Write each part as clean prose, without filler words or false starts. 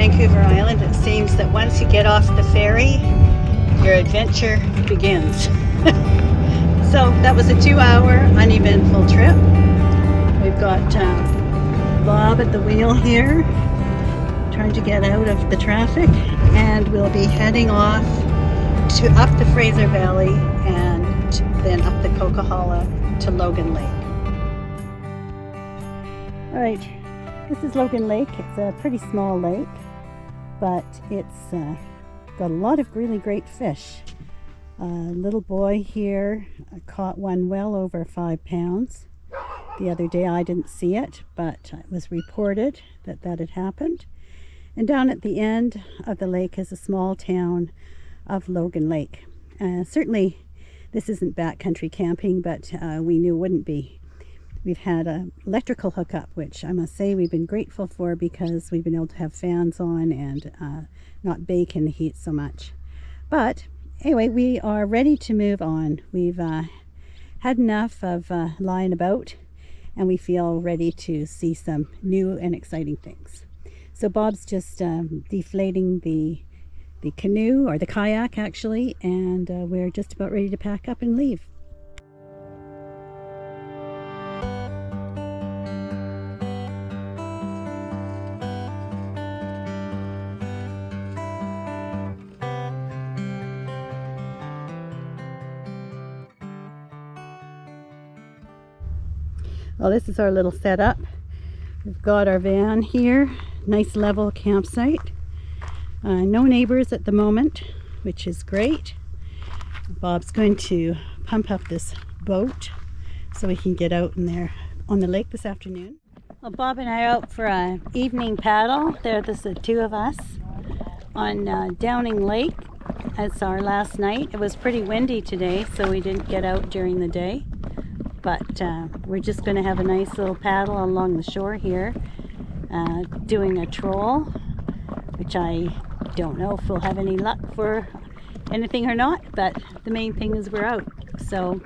Vancouver Island, it seems that once you get off the ferry, your adventure begins. So that was a 2-hour uneventful trip. We've got Bob at the wheel here, trying to get out of the traffic, and we'll be heading off to up the Fraser Valley and then up the Coquihalla to Logan Lake. All right, this is Logan Lake. It's a pretty small lake, but it's got a lot of really great fish. A little boy here caught one well over 5 pounds. The other day I didn't see it, but it was reported that that had happened. And down at the end of the lake is a small town of Logan Lake. Certainly this isn't backcountry camping, but we knew it wouldn't be. We've had an electrical hookup, which I must say we've been grateful for because we've been able to have fans on and not bake in the heat so much. But anyway, we are ready to move on. We've had enough of lying about, and we feel ready to see some new and exciting things. So Bob's just deflating the canoe, or the kayak actually, and we're just about ready to pack up and leave. Well, this is our little setup. We've got our van here, nice level campsite. No neighbors at the moment, which is great. Bob's going to pump up this boat so we can get out in there on the lake this afternoon. Well, Bob and I are out for an evening paddle. There's the two of us on Dugan Lake. It's our last night. It was pretty windy today, so we didn't get out during the day. But we're just going to have a nice little paddle along the shore here, doing a troll, which I don't know if we'll have any luck for anything or not, but the main thing is we're out. So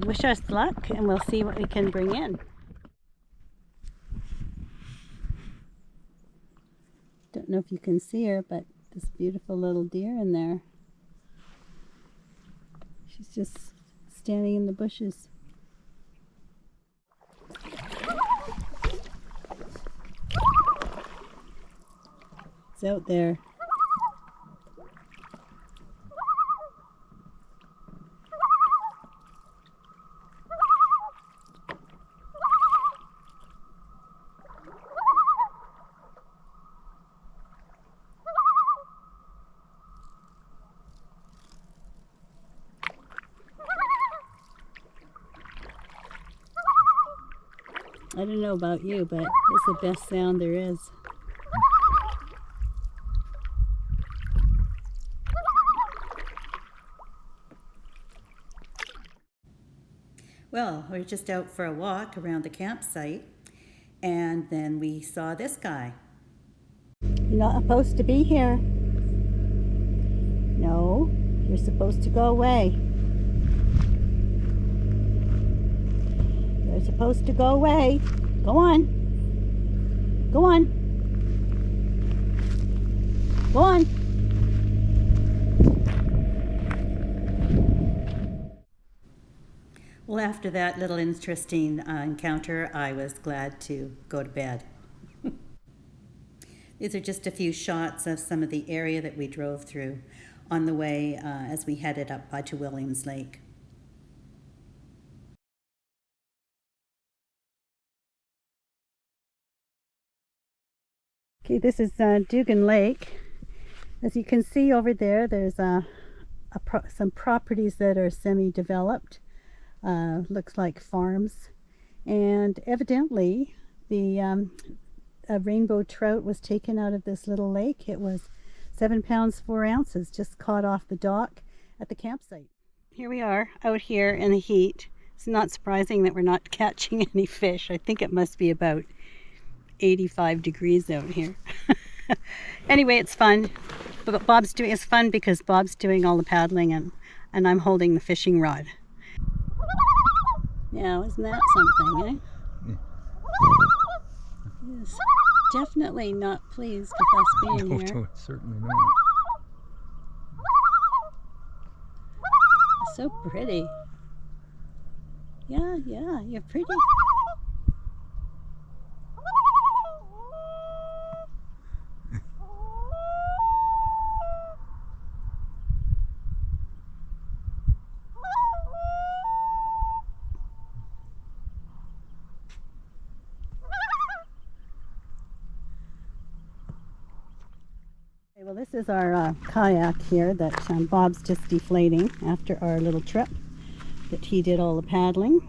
wish us luck, and we'll see what we can bring in. Don't know if you can see her, but this beautiful little deer in there. She's just standing in the bushes. It's out there. I don't know about you, but it's the best sound there is. Well, we're just out for a walk around the campsite, and then we saw this guy. You're not supposed to be here. No, you're supposed to go away. You're supposed to go away. Go on. Go on. Go on. Well, after that little interesting encounter, I was glad to go to bed. These are just a few shots of some of the area that we drove through on the way as we headed up to Williams Lake. Okay, this is Dugan Lake. As you can see over there, there's some properties that are semi-developed. Looks like farms. And evidently, the rainbow trout was taken out of this little lake. It was 7 pounds 4 ounces, just caught off the dock at the campsite. Here we are out here in the heat. It's not surprising that we're not catching any fish. I think it must be about 85 degrees out here. Anyway, it's fun. But it's fun because Bob's doing all the paddling and I'm holding the fishing rod. Yeah, isn't that something, eh? Yes. definitely not pleased with us being here. No, certainly not. It's so pretty. Yeah, you're pretty. Okay, well, this is our kayak here that Bob's just deflating after our little trip that he did all the paddling.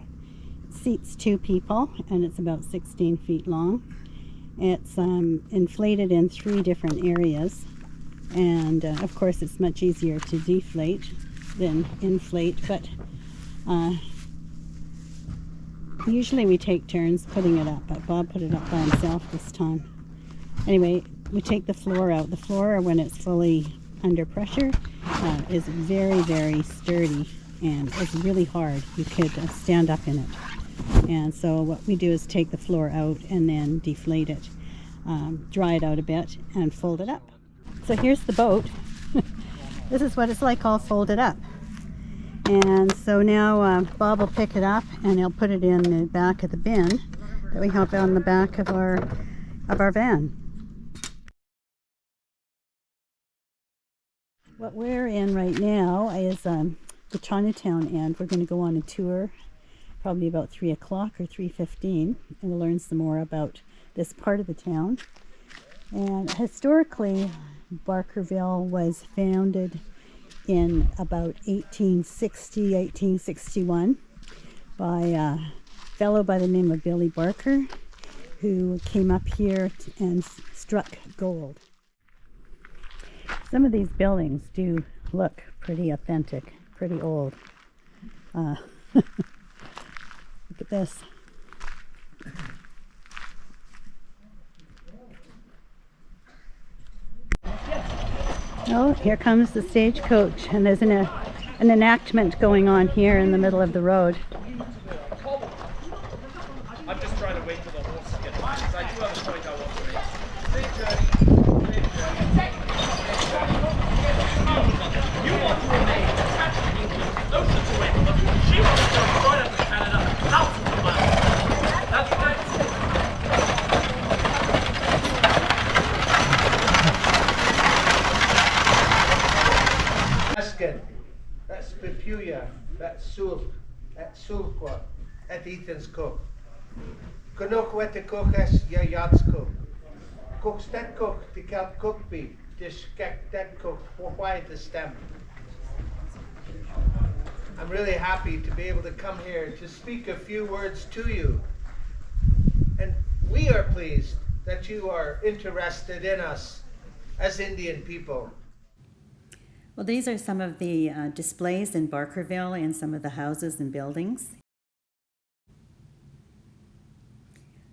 It seats 2 people and it's about 16 feet long. It's inflated in 3 different areas, and of course it's much easier to deflate than inflate, but usually we take turns putting it up, but Bob put it up by himself this time. Anyway, we take the floor out. The floor, when it's fully under pressure, is very, very sturdy and it's really hard. You could stand up in it. And so what we do is take the floor out and then deflate it, dry it out a bit, and fold it up. So here's the boat. This is what it's like all folded up. And so now Bob will pick it up and he'll put it in the back of the bin that we have on the back of our van. What we're in right now is the Chinatown end. We're going to go on a tour probably about 3 o'clock or 3:15 and learn some more about this part of the town. And historically, Barkerville was founded in about 1860, 1861 by a fellow by the name of Billy Barker, who came up here and struck gold. Some of these buildings do look pretty authentic, pretty old. Look at this. Oh, here comes the stagecoach, and there's an enactment going on here in the middle of the road. I'm just trying to wait for the horse to get by, because I do have a point I want to make. Safe journey, safe journey. You want to remain attached to England, oceans away from them. She wants to go right up to Canada, thousands of miles. That's right. That's Pepuya, that's Sulk, that's Sulqua, that's Ethan's cook. Canuck wet the cook as your yacht's cook. Cooks that cook, the cat cook be, this cat that cook, why the stem. I'm really happy to be able to come here to speak a few words to you. And we are pleased that you are interested in us as Indian people. Well, these are some of the displays in Barkerville and some of the houses and buildings.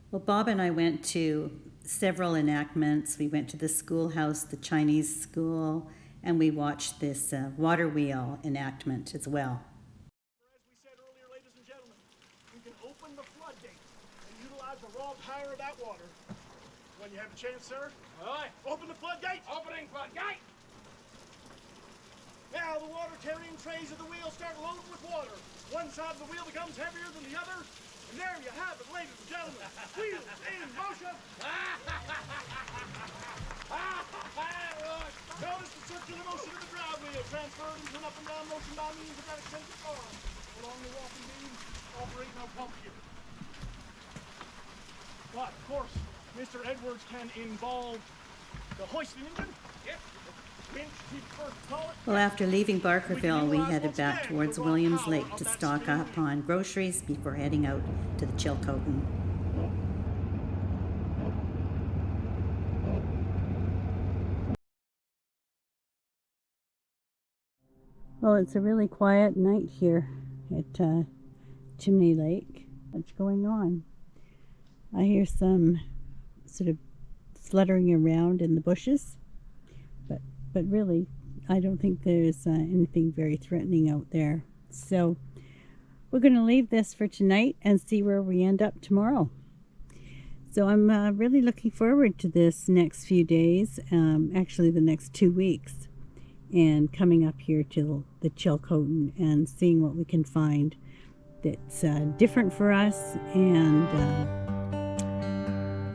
Well, Bob and I went to several enactments. We went to the schoolhouse, the Chinese school, and we watched this water wheel enactment as well. As we said earlier, ladies and gentlemen, you can open the floodgate and utilize the raw power of that water. When you have a chance, sir, Aye. open the floodgate. Opening floodgate. Now the water carrying trays of the wheel start loading with water. One side of the wheel becomes heavier than the other. And there you have it, ladies and gentlemen. Wheels in motion. Notice the circular motion of the drive wheel transferred into an up and down motion by means of that eccentric arm along the walking beam operating our pump here. But, of course, Mr. Edwards can involve the hoisting engine. Yep. Well, after leaving Barkerville, we headed back towards Williams Lake to stock up on groceries before heading out to the Chilcotin. Well, it's a really quiet night here at Chimney Lake. What's going on? I hear some sort of fluttering around in the bushes. But really, I don't think there's anything very threatening out there. So we're going to leave this for tonight and see where we end up tomorrow. So I'm really looking forward to this next few days, actually the next 2 weeks, and coming up here to the Chilcotin and seeing what we can find that's different for us. And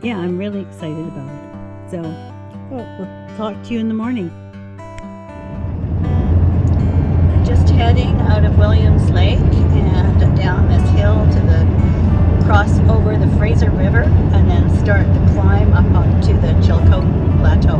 yeah, I'm really excited about it. So we'll talk to you in the morning. Just heading out of Williams Lake and down this hill to cross over the Fraser River and then start the climb up onto the Chilcotin Plateau.